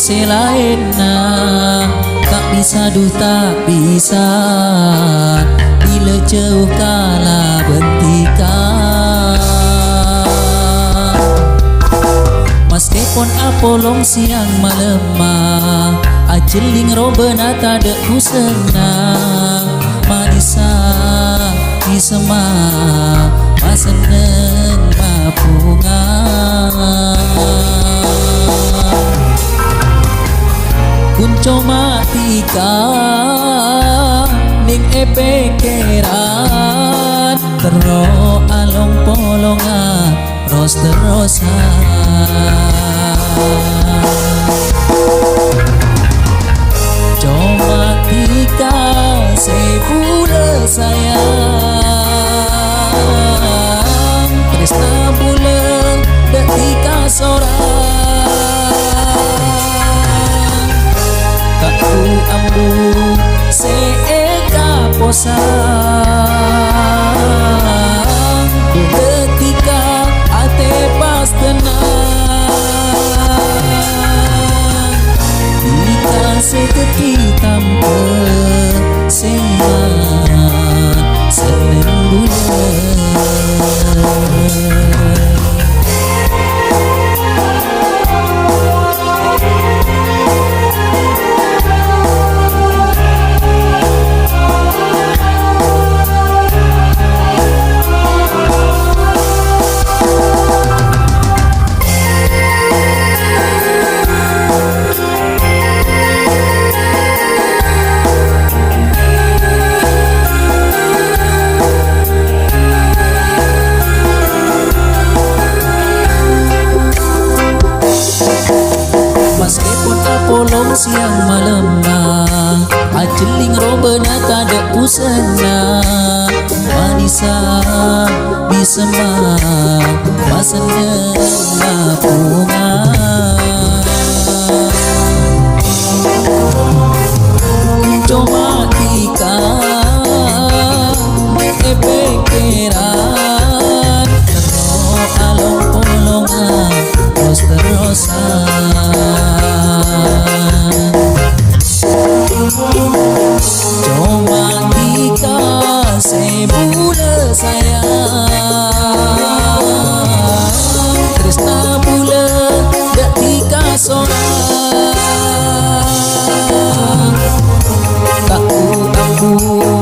selain tak bisa tak bisa bila jauh kalah bentikan. Meskipun apolong siang malam ajeling robena tak ada ku senang manisa di semak maseneng mapungan. Kunco matika ning epekeran tero along polongan ros terosan. Cuma tika sebula sayang tresna bula detika sorang. Kaku ambu seeka posang ketika ate pas tenang ika seketi tanpa seman seneng bulan. Polong siang malam ajeling robena tak ada pusana manisa bisa maseneng mapungan. Cuma tika epekeran tero along polongan terus terosan. Cuma tika sebula sayang tresna bula dak tika sorang. Kaku ambu